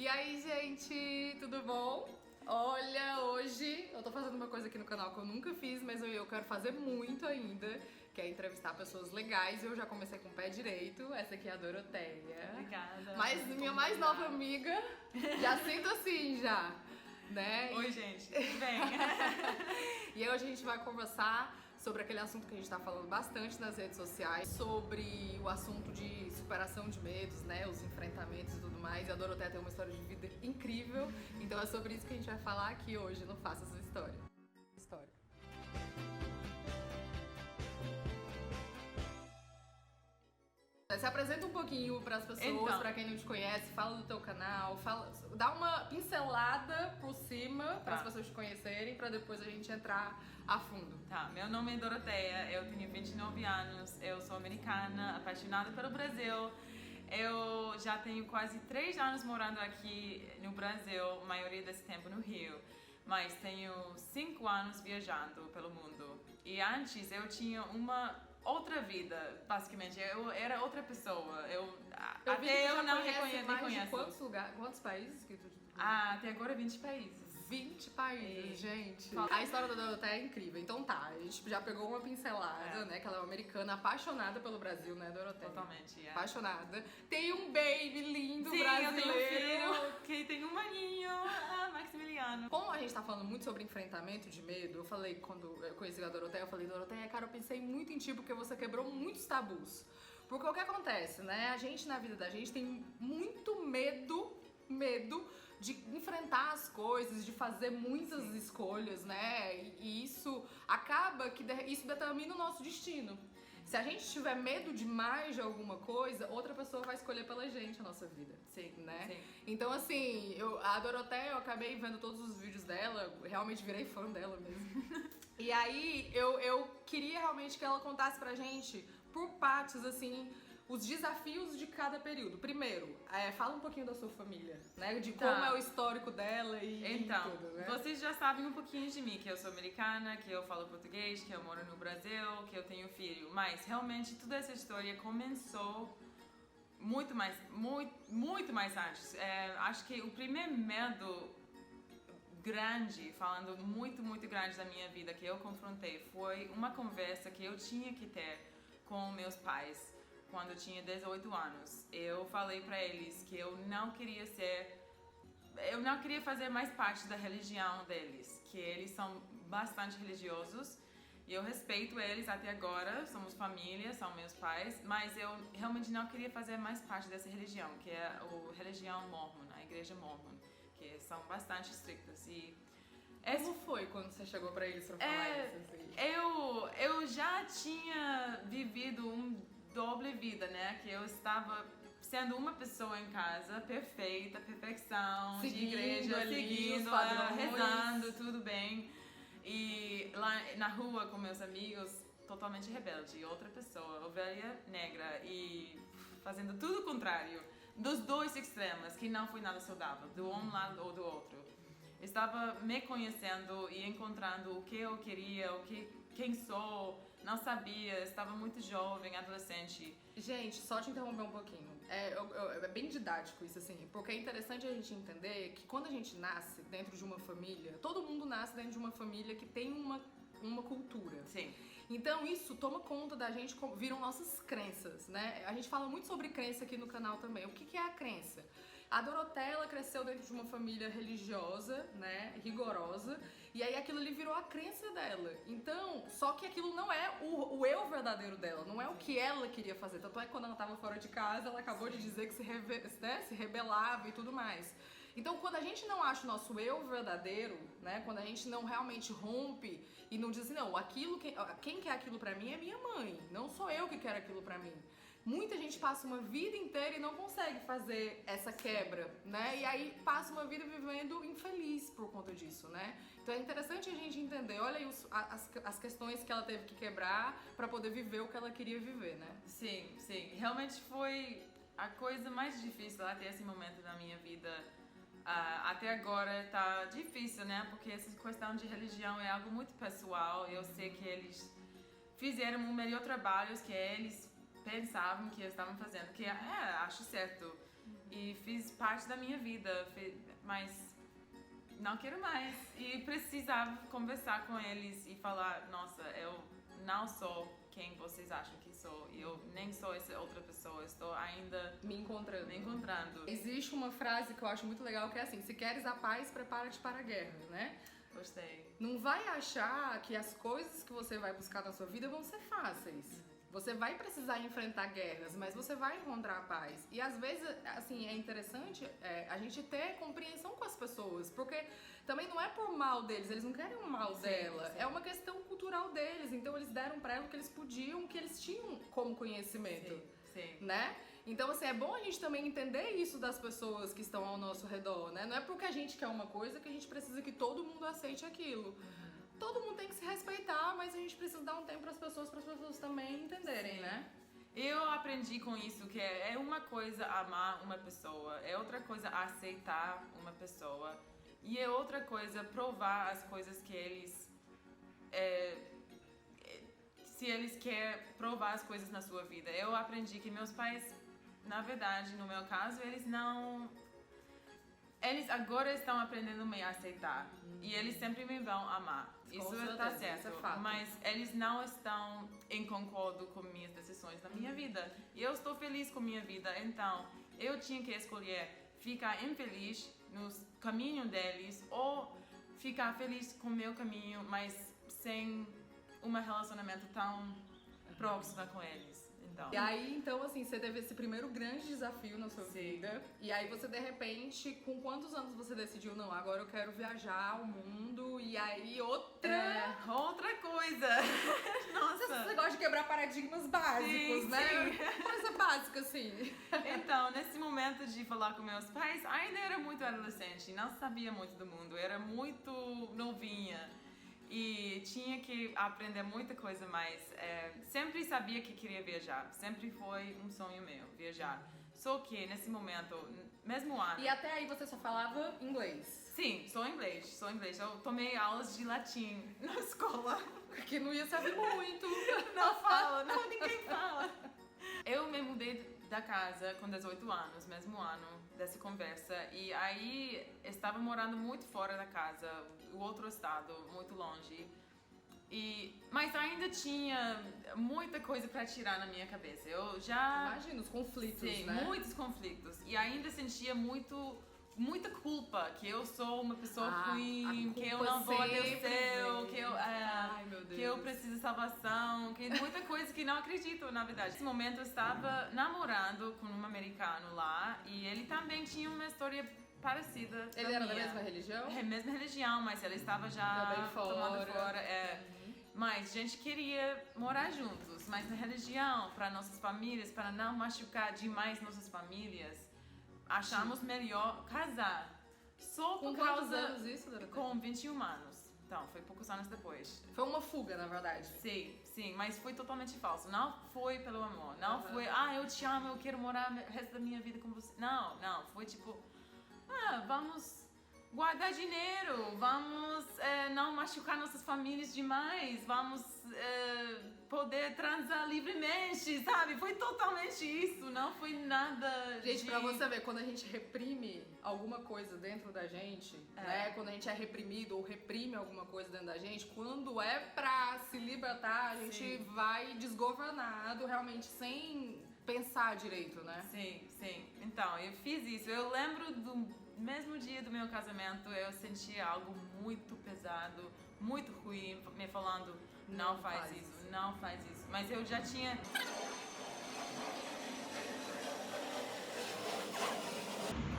E aí, gente, tudo bom? Olha, hoje eu tô fazendo uma coisa aqui no canal que eu nunca fiz, mas eu quero fazer muito ainda, que é entrevistar pessoas legais. Eu já comecei com o pé direito, essa aqui é a Doroteia. Obrigada. Mas minha mais nova amiga, já sinto assim já, né? Oi, gente, tudo bem? E hoje a gente vai conversar sobre aquele assunto que a gente tá falando bastante nas redes sociais, sobre o assunto de superação de medos, né, os enfrentamentos e tudo mais. E a Doroteia tem uma história de vida incrível, então é sobre isso que a gente vai falar aqui hoje no Faça Essa História. Se apresenta um pouquinho para as pessoas, Então, para quem não te conhece, fala do teu canal, dá uma pincelada por cima para as pessoas te conhecerem, para depois a gente entrar a fundo. Tá, meu nome é Doroteia, eu tenho 29 anos, eu sou americana, apaixonada pelo Brasil. Eu já tenho quase 3 anos morando aqui no Brasil, a maioria desse tempo no Rio. Mas tenho 5 anos viajando pelo mundo. E antes eu tinha uma outra vida, basicamente. Eu era outra pessoa. Até eu não reconheço. Quantos lugares, quantos países que tu... Até agora 20 países. 20 países, gente. A história da Doroteia é incrível. Então tá, a gente já pegou uma pincelada, né? Que ela é uma americana apaixonada pelo Brasil, né, Doroteia? Totalmente, é. Apaixonada. Tem um baby lindo Sim, brasileiro. eu tenho um filho que tem um maninho, Maximiliano. Como a gente tá falando muito sobre enfrentamento de medo, eu falei, quando eu conheci a Doroteia, eu falei, Doroteia, cara, eu pensei muito em ti porque você quebrou muitos tabus. Porque o que acontece, né? A gente, na vida da gente, tem muito medo de enfrentar as coisas, de fazer muitas escolhas, né? E isso acaba que isso determina o nosso destino. Se a gente tiver medo demais de alguma coisa, outra pessoa vai escolher pela gente a nossa vida. Sim, né? sim. Então, assim, a Doroteia, eu acabei vendo todos os vídeos dela, realmente virei fã dela mesmo. E aí, eu queria realmente que ela contasse pra gente, por partes, assim, os desafios de cada período. Primeiro, fala um pouquinho da sua família, né? De como é o histórico dela e tudo, né? Vocês já sabem um pouquinho de mim, que eu sou americana, que eu falo português, que eu moro no Brasil, que eu tenho filho. Mas, realmente, toda essa história começou muito mais antes. Acho que o primeiro medo grande, falando muito grande da minha vida, que eu confrontei, foi uma conversa que eu tinha que ter com meus pais quando eu tinha 18 anos. Eu falei pra eles que eu não queria fazer mais parte da religião deles, que eles são bastante religiosos e eu respeito eles até agora, somos família, são meus pais, mas eu realmente não queria fazer mais parte dessa religião, que é a religião Mormon, a igreja Mormon, que são bastante estrictas. E como foi quando você chegou pra eles pra falar isso? Assim? Eu já tinha vivido doble vida, né? Que eu estava sendo uma pessoa em casa, perfeição, seguindo de igreja, seguindo, rezando, tudo bem. E lá na rua com meus amigos, totalmente rebelde, outra pessoa, ovelha negra e fazendo tudo o contrário, dos dois extremos, que não foi nada saudável, do um lado ou do outro. Estava me conhecendo e encontrando o que eu queria, quem sou, não sabia, estava muito jovem, adolescente. Gente, só te interromper um pouquinho. É bem didático isso, assim, porque é interessante a gente entender que quando a gente nasce dentro de uma família, todo mundo nasce dentro de uma família que tem uma cultura. Sim. Então isso toma conta da gente, viram nossas crenças, né? A gente fala muito sobre crença aqui no canal também. O que é a crença? A Doroteia, ela cresceu dentro de uma família religiosa, né, rigorosa, e aí aquilo ali virou a crença dela. Então, só que aquilo não é o eu verdadeiro dela, não é o que ela queria fazer. Tanto é que quando ela estava fora de casa, ela acabou de dizer que se rebelava e tudo mais. Então, quando a gente não acha o nosso eu verdadeiro, né, quando a gente não realmente rompe e não diz assim, não, quem quer aquilo pra mim é minha mãe, não sou eu que quero aquilo pra mim. Muita gente passa uma vida inteira e não consegue fazer essa quebra, né? E aí passa uma vida vivendo infeliz por conta disso, né? Então é interessante a gente entender, olha aí as questões que ela teve que quebrar pra poder viver o que ela queria viver, né? Sim. Realmente foi a coisa mais difícil até esse momento da minha vida. Até agora tá difícil, né? Porque essa questão de religião é algo muito pessoal. Eu sei que eles fizeram o melhor trabalho que eles pensavam que estavam fazendo, que acho certo. e fiz parte da minha vida, mas não quero mais. E precisava conversar com eles e falar, nossa, eu não sou quem vocês acham que sou. Eu nem sou essa outra pessoa, estou ainda me encontrando. Existe uma frase que eu acho muito legal que é assim, se queres a paz, prepara-te para a guerra, né? Gostei. Não vai achar que as coisas que você vai buscar na sua vida vão ser fáceis. Você vai precisar enfrentar guerras, mas você vai encontrar a paz. E às vezes, assim, é interessante a gente ter compreensão com as pessoas, porque também não é por mal deles, eles não querem o mal dela, sim. É uma questão cultural deles. Então eles deram pra ela o que eles podiam, o que eles tinham como conhecimento, sim. Né? Então, assim, é bom a gente também entender isso das pessoas que estão ao nosso redor, né? Não é porque a gente quer uma coisa que a gente precisa que todo mundo aceite aquilo. Todo mundo tem que se respeitar, mas a gente precisa dar um tempo para as pessoas também entenderem, sim. Né? Eu aprendi com isso que é uma coisa amar uma pessoa, é outra coisa aceitar uma pessoa e é outra coisa provar as coisas que eles... se eles querem provar as coisas na sua vida. Eu aprendi que meus pais, na verdade, no meu caso, eles agora estão aprendendo a me aceitar. E eles sempre me vão amar. Isso está certo. Isso é fato. Mas eles não estão em concordo com minhas decisões na minha vida. E eu estou feliz com minha vida. Então, eu tinha que escolher ficar infeliz no caminho deles ou ficar feliz com o meu caminho, mas sem um relacionamento tão próximo com eles. Então. E aí, então, assim, você teve esse primeiro grande desafio na sua vida. E aí você, de repente, com quantos anos você decidiu, não, agora eu quero viajar ao mundo, e aí outra coisa. Nossa. Você gosta de quebrar paradigmas básicos, sim, né? Sim. Coisa básica, assim. Então, nesse momento de falar com meus pais, ainda era muito adolescente, não sabia muito do mundo, era muito novinha. E tinha que aprender muita coisa mais. Sempre sabia que queria viajar. Sempre foi um sonho meu, viajar. Só que nesse momento, mesmo ano... E até aí você só falava inglês? Sim, sou inglês. Eu tomei aulas de latim na escola. Que não ia saber muito. Não, ninguém fala. Eu me mudei da casa com 18 anos, mesmo ano dessa conversa. E aí, estava morando muito fora da casa, o outro estado, muito longe. Mas ainda tinha muita coisa para tirar na minha cabeça. Eu já... Imagina os conflitos, sim, né? Muitos conflitos. E ainda sentia muita culpa, que eu sou uma pessoa ruim, que eu não vou até o céu, que eu preciso de salvação, que muita coisa que não acredito, na verdade. Nesse momento eu estava namorando com um americano lá e ele também tinha uma história parecida. Ele era da mesma religião? É, mesma religião, mas ele estava já tomando fora. Mas a gente queria morar juntos, mas na religião, para nossas famílias, para não machucar demais nossas famílias, achamos melhor casar. Só por causa... Quantos anos isso, Dorothea? Com 21 anos. Então, foi poucos anos depois. Foi uma fuga, na verdade. Sim, mas foi totalmente falso. Não foi pelo amor. Não foi, eu te amo, eu quero morar o resto da minha vida com você. Não. Foi tipo, vamos guardar dinheiro, vamos não machucar nossas famílias demais, vamos poder transar livremente, sabe? Foi totalmente isso, não foi nada Gente, pra você ver, quando a gente reprime alguma coisa dentro da gente, né? Quando a gente é reprimido ou reprime alguma coisa dentro da gente, quando é pra se libertar, a gente vai desgovernado, realmente, sem pensar direito, né? Sim. Então, eu fiz isso. Eu lembro do mesmo dia do meu casamento, eu sentia algo muito pesado, muito ruim, me falando, não faz isso. Mas eu já tinha...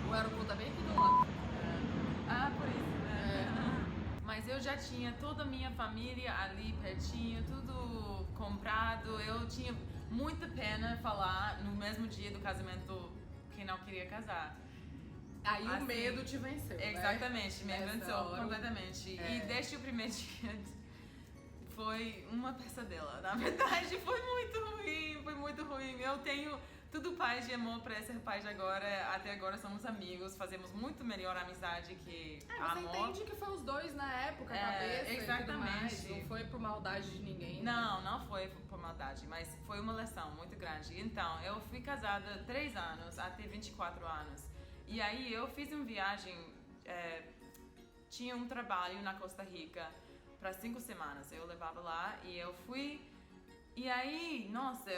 O aeroporto tá bem aqui do lado. Por isso. Mas eu já tinha toda a minha família ali pertinho, tudo comprado. Eu tinha muita pena falar no mesmo dia do casamento que não queria casar. Aí o medo te venceu, exatamente, né? Me venceu completamente. E desde o primeiro dia foi uma pesadelo. Na verdade, foi muito ruim. Eu tenho tudo paz e amor pra esse rapaz agora. Até agora somos amigos, fazemos muito melhor amizade que Você amor. entende que foi os dois na época, a cabeça exatamente. e tudo mais. Não foi por maldade de ninguém. Não foi por maldade, mas foi uma lição muito grande. Então, eu fui casada 3 anos, até 24 anos. E aí eu fiz uma viagem, tinha um trabalho na Costa Rica para 5 semanas. Eu levava lá e eu fui. E aí, nossa,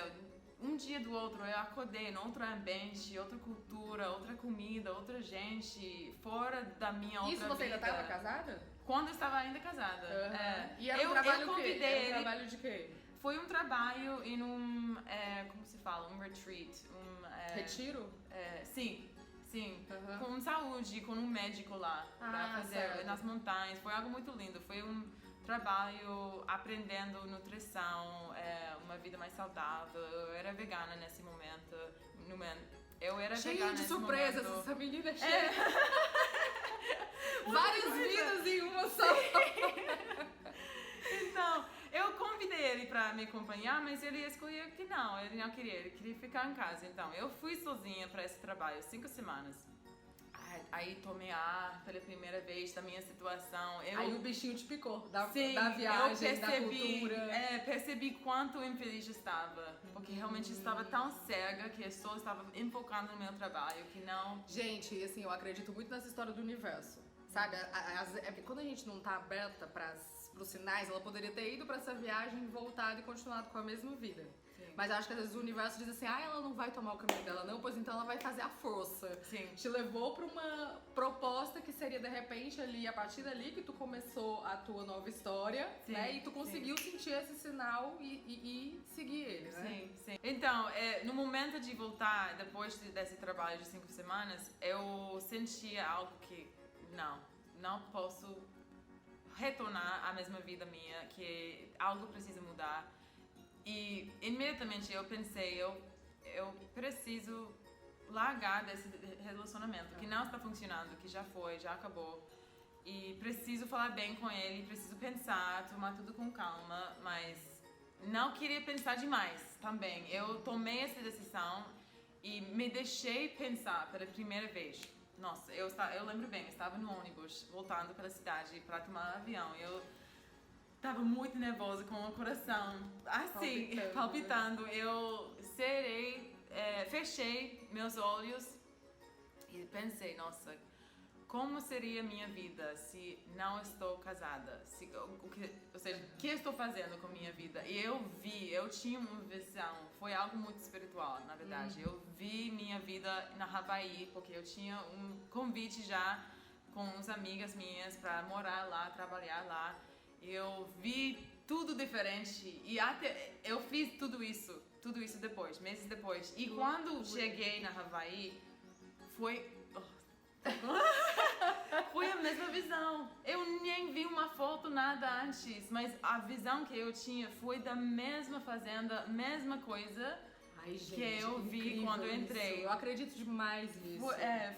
um dia do outro eu acordei em outro ambiente, outra cultura, outra comida, outra gente, fora da minha outra vida. Isso você ainda estava casada? Quando eu estava ainda casada. E era um trabalho eu convidei o quê? Era um ele. trabalho de quê? Foi um trabalho em como se fala? Um retreat. Retiro? Sim. Com saúde, com um médico lá, pra fazer certo. nas montanhas. Foi algo muito lindo. Foi um trabalho aprendendo nutrição, uma vida mais saudável. Eu era vegana nesse momento. Eu era Cheio vegana de nesse surpresas, momento. essa menina é cheia. Várias vidas em uma só. Então, eu convidei ele pra me acompanhar, mas ele escolheu que não, ele não queria, ele queria ficar em casa. Então, eu fui sozinha pra esse trabalho, 5 semanas. Aí tomei ar pela primeira vez da minha situação. Aí o bichinho te picou, da viagem, eu percebi, da cultura. Percebi quanto infeliz estava. Porque realmente estava tão cega que eu só estava enfocando no meu trabalho, que não... Gente, assim, eu acredito muito nessa história do universo. Sabe, quando a gente não tá aberta pros sinais, ela poderia ter ido pra essa viagem, voltado e continuado com a mesma vida. Sim. Mas eu acho que às vezes o universo diz assim, ela não vai tomar o caminho dela não, pois então ela vai fazer a força. Sim. Te levou pra uma proposta que seria de repente ali, a partir dali que tu começou a tua nova história, né? E tu conseguiu sentir esse sinal e seguir ele, né? Sim. Então, no momento de voltar, depois desse trabalho de 5 semanas, eu sentia algo que não posso retornar à mesma vida minha, que algo precisa mudar. E imediatamente eu pensei, eu preciso largar desse relacionamento que não está funcionando, que já foi, já acabou. E preciso falar bem com ele, preciso pensar, tomar tudo com calma, mas não queria pensar demais também. Eu tomei essa decisão e me deixei pensar pela primeira vez. Nossa, eu lembro bem, eu estava no ônibus, voltando para a cidade para tomar um avião. Eu estava muito nervosa, com o coração assim, palpitando. Eu fechei meus olhos e pensei, nossa, como seria a minha vida se não estou casada? Ou seja, o que eu estou fazendo com a minha vida? E eu tinha uma visão, foi algo muito espiritual, na verdade. Eu vi minha vida na Havaí, porque eu tinha um convite já com uns amigas minhas para morar lá, trabalhar lá. E eu vi tudo diferente e até eu fiz tudo isso depois, meses depois. E quando cheguei na Havaí, foi a mesma visão. Eu nem vi uma foto, nada antes, mas a visão que eu tinha foi da mesma fazenda, mesma coisa. Ai, gente, que eu vi quando eu entrei. Isso. Eu acredito demais nisso.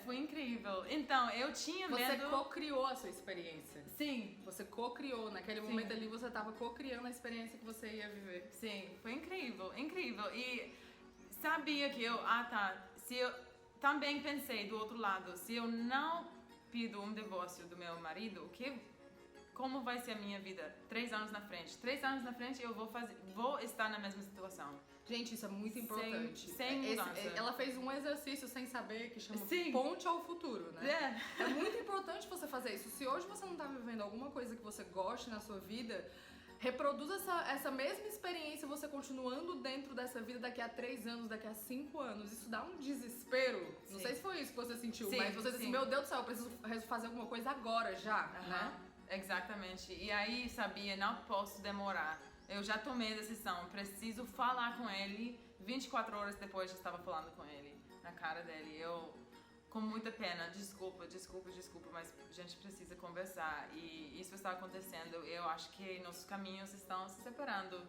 Foi incrível. Então, eu tinha medo... Você co-criou a sua experiência. Sim. Você co-criou. Naquele momento ali, você estava co-criando a experiência que você ia viver. Sim, foi incrível, incrível. E sabia que se eu também pensei do outro lado, se eu não pido um divórcio do meu marido, como vai ser a minha vida? 3 anos na frente. 3 anos na frente eu vou estar na mesma situação. Gente, isso é muito importante. Sem mudança. Ela fez um exercício sem saber que chama Sim. Ponte ao Futuro, né? É muito importante você fazer isso. Se hoje você não tá vivendo alguma coisa que você goste na sua vida, reproduza essa mesma experiência, você continuando dentro dessa vida daqui a 3 anos, daqui a 5 anos. Isso dá um desespero. Sim. Não sei se foi isso que você sentiu, Sim, mas você disse, meu Deus do céu, eu preciso fazer alguma coisa agora, já, né? Exatamente. E aí, sabia, não posso demorar. Eu já tomei a decisão, preciso falar com ele. 24 horas depois eu estava falando com ele, na cara dele. Eu, com muita pena, desculpa, mas a gente precisa conversar. E isso está acontecendo. Eu acho que nossos caminhos estão se separando.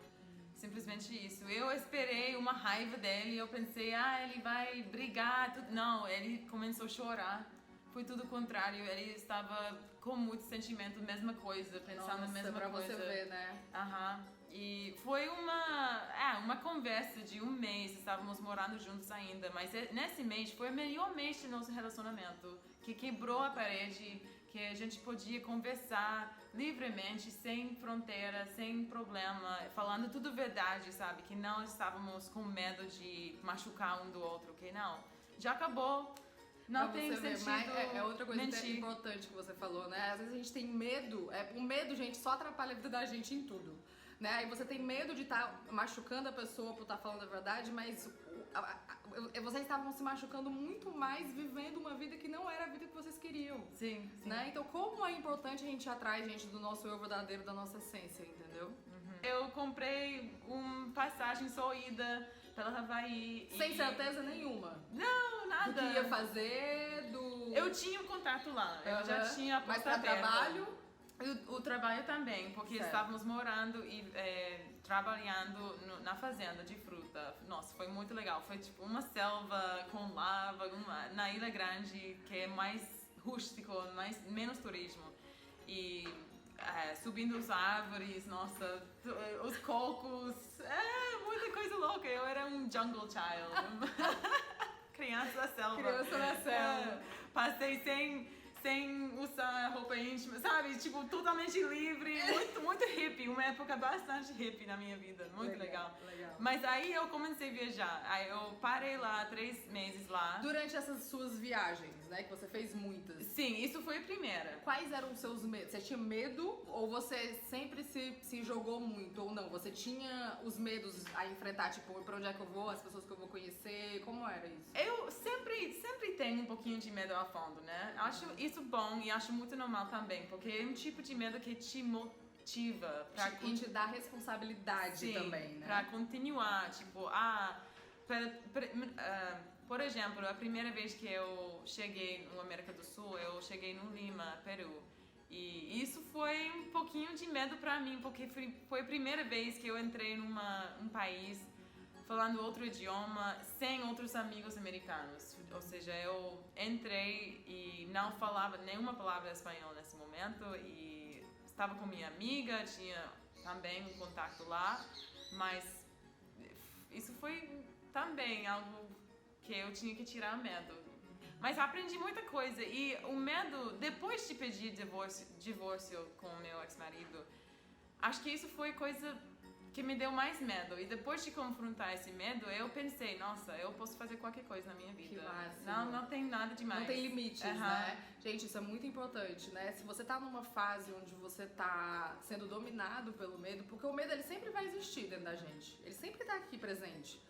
Simplesmente isso. Eu esperei uma raiva dele, eu pensei, ele vai brigar. Não, ele começou a chorar. foi tudo o contrário. Ele estava com muito sentimento, mesma coisa, pensando a mesma pra coisa. Você ver, né? E foi uma conversa de um mês, estávamos morando juntos ainda, mas nesse mês foi o melhor mês do nosso relacionamento, que quebrou a parede, que a gente podia conversar livremente, sem fronteira, sem problema, falando tudo verdade, sabe? Que não estávamos com medo de machucar um do outro, que não. Já acabou. Não tem sentido. Mas é outra coisa importante que você falou, né? Às vezes a gente tem medo, o medo, gente, só atrapalha a vida da gente em tudo. Né? Aí você tem medo de estar machucando a pessoa por estar falando a verdade, mas vocês estavam se machucando muito mais vivendo uma vida que não era a vida que vocês queriam. Sim. Né? Então, como é importante a gente ir atrás, gente, do nosso eu verdadeiro, da nossa essência, entendeu? Eu comprei uma passagem só ida pela Havaí. Sem certeza nenhuma? Não, nada. Do que ia fazer, Eu tinha um contato lá, eu já tinha a porta Mas pra aberta. trabalho? O trabalho também, porque certo. Estávamos morando e trabalhando na fazenda de fruta. Nossa, foi muito legal. Foi tipo uma selva com lava, na Ilha Grande, que é mais rústico, menos turismo. E subindo as árvores, nossa, os cocos, muita coisa louca. Eu era um jungle child. Criança da selva. Criança da selva. Passei sem usar roupa íntima, sabe? Tipo, totalmente livre, muito hippie, uma época bastante hippie na minha vida, muito legal. Mas aí eu comecei a viajar, aí eu parei lá 3 meses lá. Durante essas suas viagens, né, que você fez muitas. Sim, isso foi a primeira. Quais eram os seus medos? Você tinha medo ou você sempre se jogou muito ou não? Você tinha os medos a enfrentar, tipo, pra onde é que eu vou, as pessoas que eu vou conhecer, como era isso? Eu sempre tenho um pouquinho de medo a fundo, né? Acho isso bom e acho muito normal também, porque é um tipo de medo que te motiva e te dá responsabilidade também, né? Pra continuar, tipo, por exemplo, a primeira vez que eu cheguei no América do Sul, eu cheguei no Lima, Peru. E isso foi um pouquinho de medo pra mim, porque foi a primeira vez que eu entrei num país falando outro idioma, sem outros amigos americanos. Ou seja, eu entrei e não falava nenhuma palavra espanhol nesse momento e estava com minha amiga, tinha também um contato lá, mas isso foi também algo que eu tinha que tirar medo. Mas aprendi muita coisa e o medo, depois de pedir divórcio com o meu ex-marido, acho que isso foi coisa que me deu mais medo. E depois de confrontar esse medo, eu pensei, nossa, eu posso fazer qualquer coisa na minha vida. Que máximo. Não tem nada demais. Não tem limites, né? Gente, isso é muito importante, né? Se você tá numa fase onde você tá sendo dominado pelo medo, porque o medo ele sempre vai existir dentro da gente. Ele sempre tá aqui presente.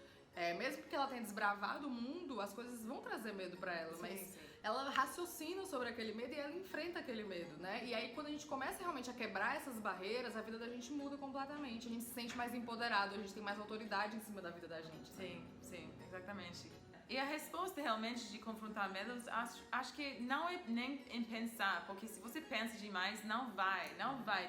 Mesmo porque ela tenha desbravado o mundo, as coisas vão trazer medo pra ela, mas ela raciocina sobre aquele medo e ela enfrenta aquele medo, né? E aí quando a gente começa realmente a quebrar essas barreiras, a vida da gente muda completamente, a gente se sente mais empoderado, a gente tem mais autoridade em cima da vida da gente. Né? Sim, exatamente. E a resposta realmente de confrontar medos, acho que não é nem em pensar, porque se você pensa demais, não vai,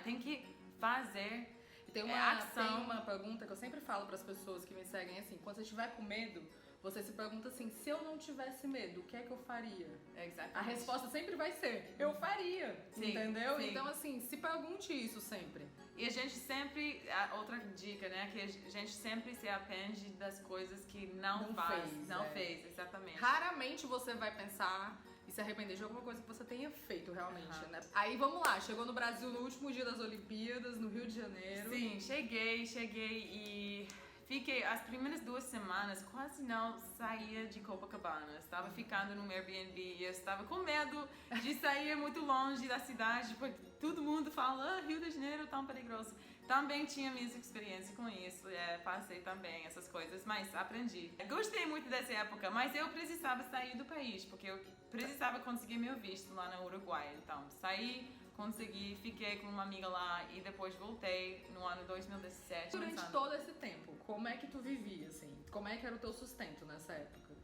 tem que fazer. Tem uma pergunta que eu sempre falo para as pessoas que me seguem assim, quando você estiver com medo, você se pergunta assim, se eu não tivesse medo, o que é que eu faria? Exatamente. A resposta sempre vai ser, eu faria, entendeu? Sim. Então assim, se pergunte isso sempre. E a gente sempre, outra dica, né, que a gente sempre se arrepende das coisas que não fez, exatamente. Raramente você vai pensar e se arrepender de alguma coisa que você tenha feito realmente, né? Aí vamos lá, chegou no Brasil no último dia das Olimpíadas, no Rio de Janeiro. Sim, cheguei e fiquei, as primeiras 2 semanas quase não saía de Copacabana. Estava ficando num Airbnb e eu estava com medo de sair muito longe da cidade, porque todo mundo fala, Rio de Janeiro é tão perigoso. Também tinha minhas experiências com isso, passei também essas coisas, mas aprendi. Gostei muito dessa época, mas eu precisava sair do país, porque eu precisava conseguir meu visto lá no Uruguai. Então, saí, consegui, fiquei com uma amiga lá e depois voltei no ano 2017. Durante todo esse tempo, como é que tu vivia, assim? Como é que era o teu sustento nessa época?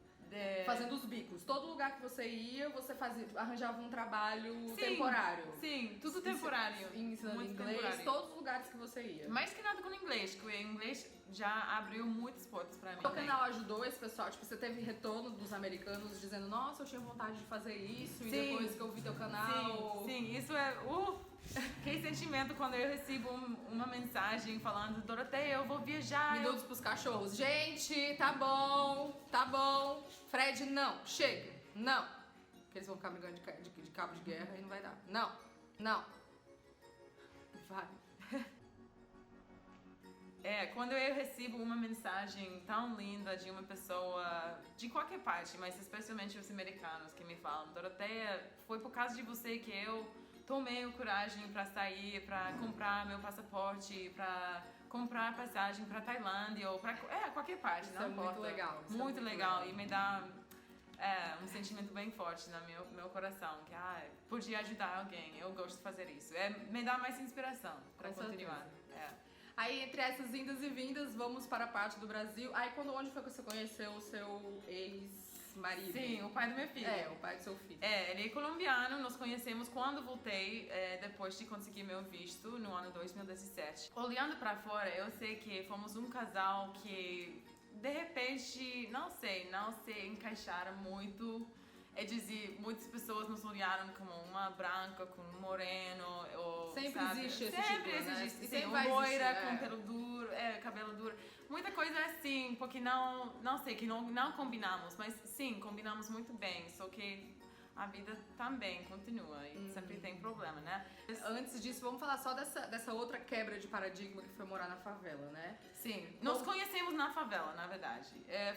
Fazendo os bicos. Todo lugar que você ia, você arranjava um trabalho Sim, temporário. Sim, tudo temporário. Ensinando muito inglês, temporário. todos os lugares que você ia. Mais que nada com inglês, porque o inglês já abriu muitas portas pra mim. O canal ajudou esse pessoal? Tipo, você teve retorno dos americanos dizendo, nossa, eu tinha vontade de fazer isso, e depois que eu vi teu canal... Sim, isso é... que sentimento quando eu recebo uma mensagem falando, Doroteia, eu vou viajar. Minutos pros cachorros. Gente, tá bom. Fred, não, chega, não. Porque eles vão ficar brigando de cabo de guerra e não vai dar. Não. Vai. Quando eu recebo uma mensagem tão linda de uma pessoa de qualquer parte, mas especialmente os americanos que me falam, Doroteia, foi por causa de você que eu tomei a coragem para sair, para comprar meu passaporte, para comprar passagem para Tailândia ou para qualquer parte, Isso não é importa. muito legal. Muito legal e me dá um sentimento bem forte no meu coração, que podia ajudar alguém, eu gosto de fazer isso. Me dá mais inspiração para continuar. Aí, entre essas indas e vindas, vamos para a parte do Brasil. Aí, onde foi que você conheceu o seu ex-marido? Sim, o pai do meu filho. O pai do seu filho. Ele é colombiano, nos conhecemos quando voltei, depois de conseguir meu visto, no ano 2017. Olhando para fora, eu sei que fomos um casal que, de repente, não se encaixaram muito. Muitas pessoas nos olharam como uma branca com um moreno. Sempre sabe? existe esse Sempre tipo, né? existe. Sempre Uma vai loira existir, com pelo duro, cabelo duro. Muita coisa assim, porque não sei, que não combinamos. Mas sim, combinamos muito bem. Só que a vida também continua e sempre tem problema, né? Antes disso, vamos falar só dessa outra quebra de paradigma que foi morar na favela, né? Sim, nos conhecemos na favela, na verdade.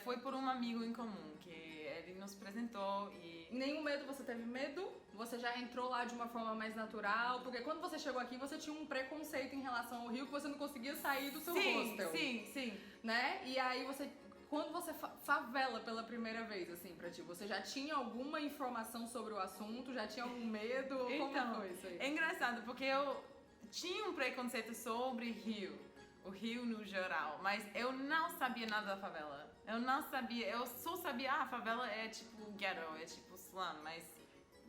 Foi por um amigo em comum que ele nos apresentou e... Nenhum medo, você teve medo? Você já entrou lá de uma forma mais natural? Porque quando você chegou aqui, você tinha um preconceito em relação ao Rio que você não conseguia sair do seu hostel. Sim. Né? E aí quando você favela pela primeira vez, assim, pra ti, você já tinha alguma informação sobre o assunto? Já tinha algum medo? Como foi isso aí? É engraçado, porque eu tinha um preconceito sobre o Rio no geral, mas eu não sabia nada da favela. Eu só sabia, a favela é tipo ghetto, é tipo slum, mas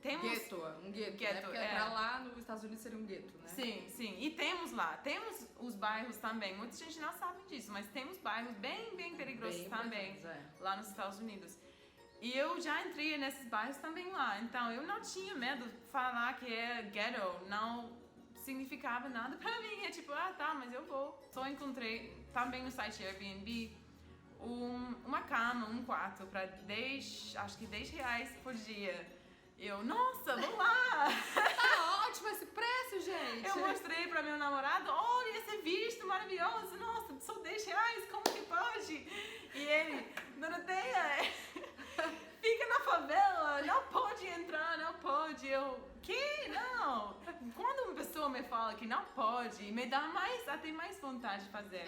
temos... Um gueto, né? Porque pra lá nos Estados Unidos seria um gueto, né? Sim. E temos os bairros também. Muita gente não sabe disso, mas temos bairros bem perigosos também lá nos Estados Unidos. E eu já entrei nesses bairros também lá. Então eu não tinha medo de falar que é ghetto, não significava nada pra mim. É tipo, mas eu vou. Só encontrei também no site Airbnb uma cama, um quarto pra acho que 10 reais por dia. Eu, nossa, vamos lá! Tá ótimo esse preço, gente! Eu mostrei pra meu namorado, olha esse visto maravilhoso, nossa, só 10 reais, como que pode? E ele, Doroteia, fica na favela, não pode entrar, não pode. Eu, que? Não! Quando uma pessoa me fala que não pode, me dá até mais vontade de fazer.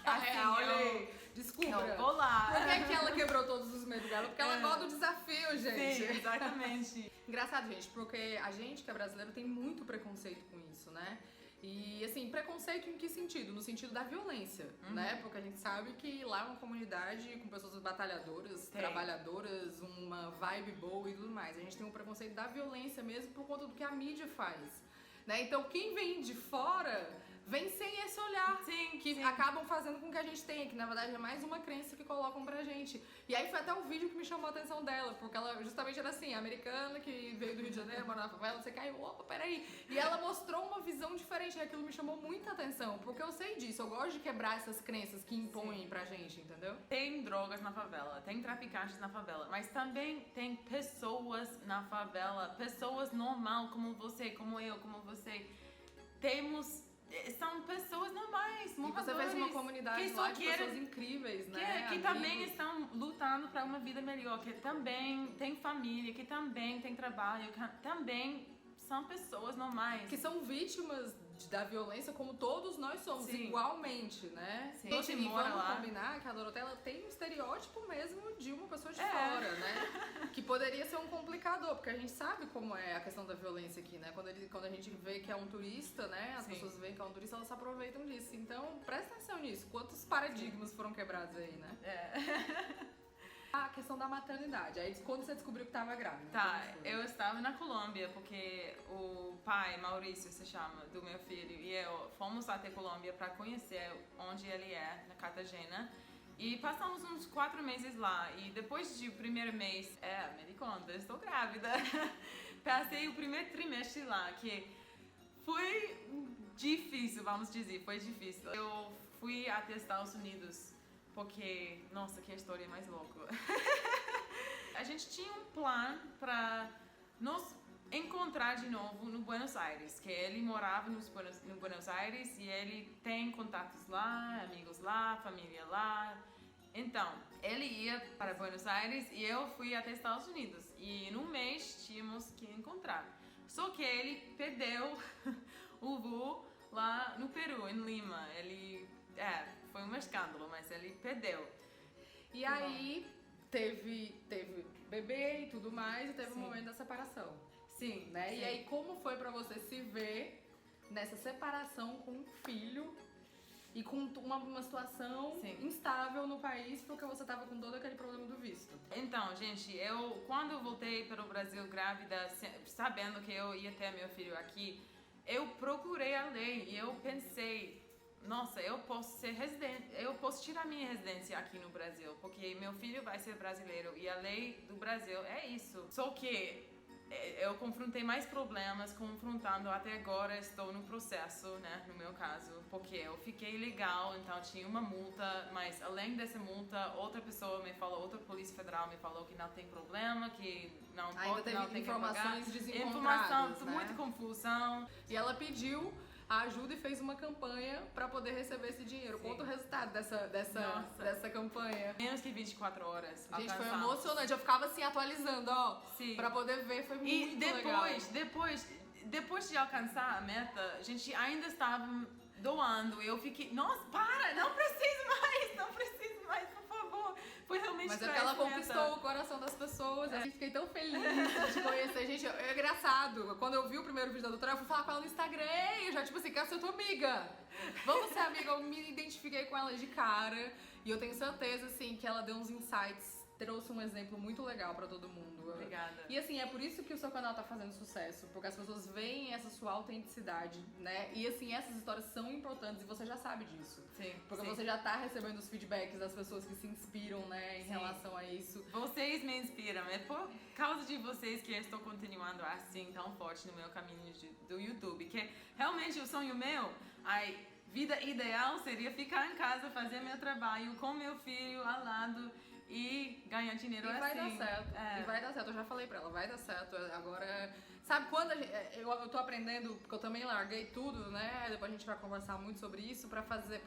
Olha aí, desculpa. Eu vou lá. Por que ela quebrou todos os medos dela? Porque ela gosta do desafio, gente. Sim, exatamente. Engraçado, gente, porque a gente que é brasileiro tem muito preconceito com isso, né? E, assim, preconceito em que sentido? No sentido da violência, né? Porque a gente sabe que lá é uma comunidade com pessoas batalhadoras, trabalhadoras, uma vibe boa e tudo mais. A gente tem um preconceito da violência mesmo por conta do que a mídia faz, né? Então, quem vem de fora vem sem esse olhar, que acabam fazendo com que a gente tenha, que na verdade é mais uma crença que colocam pra gente. E aí foi até o vídeo que me chamou a atenção dela, porque ela justamente era assim, americana, que veio do Rio de Janeiro, mora na favela, você caiu, opa, peraí. E ela mostrou uma visão diferente, e aquilo me chamou muita atenção, porque eu sei disso, eu gosto de quebrar essas crenças que impõem pra gente, entendeu? Tem drogas na favela, tem traficantes na favela, mas também tem pessoas na favela, pessoas normal, como você, como eu, como você. São pessoas normais, e você fez uma comunidade lá de pessoas incríveis, né? Que também estão lutando para uma vida melhor, que também tem família, que também tem trabalho, que também são pessoas normais. Que são vítimas da violência como todos nós somos, igualmente, né? Sim. Gente, e vamos combinar que a Doroteia ela tem um estereótipo mesmo de uma pessoa de fora, né? Que poderia ser um complicador, porque a gente sabe como é a questão da violência aqui, né? Quando a gente vê que é um turista, né? As pessoas veem que é um turista, elas se aproveitam disso. Então, presta atenção nisso. Quantos paradigmas foram quebrados aí, né? A questão da maternidade. Aí quando você descobriu que tava grávida? Tá, eu estava na Colômbia porque o pai, Maurício se chama, do meu filho, e eu fomos até Colômbia para conhecer onde ele é, na Cartagena. E passamos uns 4 meses lá. E depois do primeiro mês, me di conta, estou grávida. Passei o primeiro trimestre lá, que foi difícil, vamos dizer, foi difícil. Eu fui até Estados Unidos porque, nossa, que história mais louca. A gente tinha um plano para nos encontrar de novo no Buenos Aires, que ele morava no Buenos Aires e ele tem contatos lá, amigos lá, família lá. Então, ele ia para Buenos Aires e eu fui até Estados Unidos. E num mês tínhamos que encontrar. Só que ele perdeu o voo lá no Peru, em Lima. Ele, foi um escândalo, mas ele perdeu. E aí teve bebê e tudo mais, e teve Sim. um momento da separação. Sim, Né? sim. E aí como foi pra você se ver nessa separação com um filho e com uma situação Sim. instável no país porque você tava com todo aquele problema do visto? Então, gente, quando eu voltei para o Brasil grávida, sabendo que eu ia ter meu filho aqui, eu procurei a lei e eu pensei, nossa, eu posso ser residente, eu posso tirar minha residência aqui no Brasil, porque meu filho vai ser brasileiro e a lei do Brasil é isso. Só que eu confrontei mais problemas, confrontando até agora estou no processo, né, no meu caso, porque eu fiquei ilegal, então tinha uma multa, mas além dessa multa, outra pessoa me falou, outra polícia federal me falou que não tem problema, que não pode, não tem que pagar. Informações desencontradas, Informação, né? muita confusão. E ela pediu a ajuda e fez uma campanha pra poder receber esse dinheiro. Sim. Conta o resultado Nossa. dessa campanha. Menos que 24 horas. Gente, foi alcançamos. emocionante. Eu ficava assim, atualizando, ó. Sim. Pra poder ver, foi E muito legal. depois de alcançar a meta, a gente ainda estava doando. Eu fiquei, nossa, não preciso mais, por favor. Foi realmente Mas é pra porque ela essa meta. conquistou o coração das pessoas. Eu fiquei tão feliz de conhecer. Gente, é engraçado. Quando eu vi o primeiro vídeo da doutora, eu fui falar com ela no Instagram. E eu já, tipo assim, quero ser tua amiga. Vamos ser amiga. Eu me identifiquei com ela de cara. E eu tenho certeza, assim, que ela deu uns insights. Trouxe um exemplo muito legal pra todo mundo. Obrigada. E assim, é por isso que o seu canal tá fazendo sucesso, porque as pessoas veem essa sua autenticidade, né? E assim, essas histórias são importantes e você já sabe disso. Sim, Porque sim. você já tá recebendo os feedbacks das pessoas que se inspiram, né, em Sim. relação a isso. Vocês me inspiram. É por causa de vocês que eu estou continuando assim tão forte no meu caminho do YouTube. Que realmente o sonho meu, a vida ideal seria ficar em casa, fazer meu trabalho com meu filho ao lado e ganhar dinheiro E assim. vai dar certo. É. E vai dar certo. Eu já falei pra ela, vai dar certo. Agora, sabe quando eu tô aprendendo, porque eu também larguei tudo, né? Depois a gente vai conversar muito sobre isso pra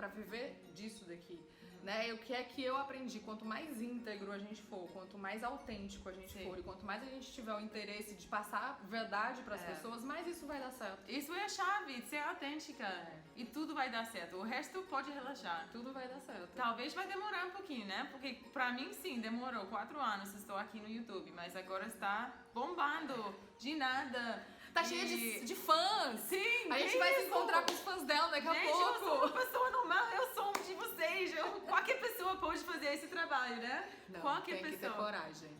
viver disso daqui. Né? E o que é que eu aprendi? Quanto mais íntegro a gente for, quanto mais autêntico a gente Sim. for, e quanto mais a gente tiver o interesse de passar verdade pras pessoas, mais isso vai dar certo. Isso é a chave, de ser autêntica. E tudo vai dar certo. O resto pode relaxar. Tudo vai dar certo. Talvez vai demorar um pouquinho, né? Porque pra mim, sim, demorou 4 anos. Estou aqui no YouTube, mas agora está bombando. De nada. Tá cheia de fãs. Sim, A gente que vai se isso? encontrar com os fãs dela daqui a Gente, eu sou pouco. uma pessoa normal, eu sou um de vocês. Qualquer pessoa pode fazer esse trabalho, né? Não, Qualquer tem que ter pessoa. coragem.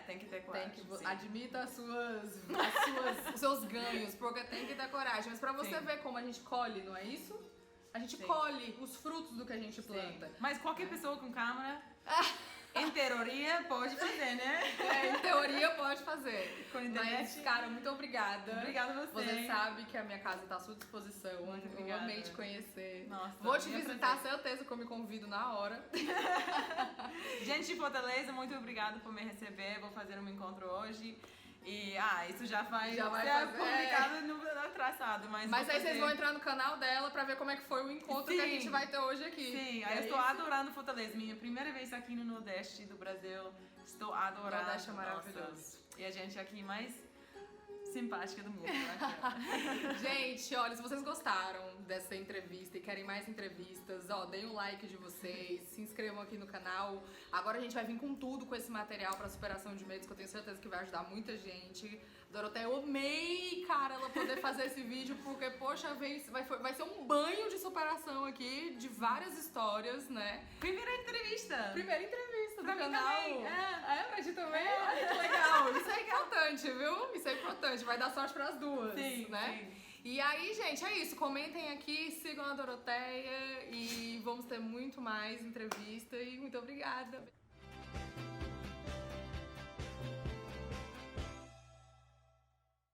Tem que ter coragem. Tem que sim. admita os seus ganhos, porque tem que ter coragem. Mas pra você Sim. ver como a gente colhe, não é isso? A gente Sim. colhe os frutos do que a gente planta. Sim. Mas qualquer pessoa com câmera, em teoria, pode fazer, né? Em teoria pode fazer. Com internet. Mas, cara, muito obrigada. Obrigada a você. Você sabe que a minha casa tá à sua disposição. Muito Eu obrigada. amei te conhecer. Nossa, Vou te minha visitar, prazer. certeza que eu me convido na hora. Gente de Fortaleza, muito obrigada por me receber. Vou fazer um encontro hoje. E, isso já vai Já vai ser fazer, publicado no traçado. Mas Mas vou aí vocês fazer- vão entrar no canal dela pra ver como é que foi o encontro que a Sim. gente vai ter hoje aqui. Sim, É eu estou isso? adorando Fortaleza. Minha primeira vez aqui no Nordeste do Brasil. Estou adorando. Nordeste é Nossa. maravilhoso. E a gente aqui mais simpática do mundo. Aqui. Gente, olha, se vocês gostaram dessa entrevista e querem mais entrevistas, deem o like de vocês, se inscrevam aqui no canal. Agora a gente vai vir com tudo com esse material pra superação de medos, que eu tenho certeza que vai ajudar muita gente. Doroteia, eu amei, cara, ela poder fazer esse vídeo, porque, poxa, vai ser um banho de superação aqui, de várias histórias, né? Primeira entrevista. Primeira entrevista do Pra mim canal. também, Pra ti também? Olha que legal. Isso é importante, viu? Isso é importante. Vai dar sorte pras duas, Sim, né? sim. E aí, gente, é isso. Comentem aqui, sigam a Doroteia e vamos ter muito mais entrevista. E muito obrigada.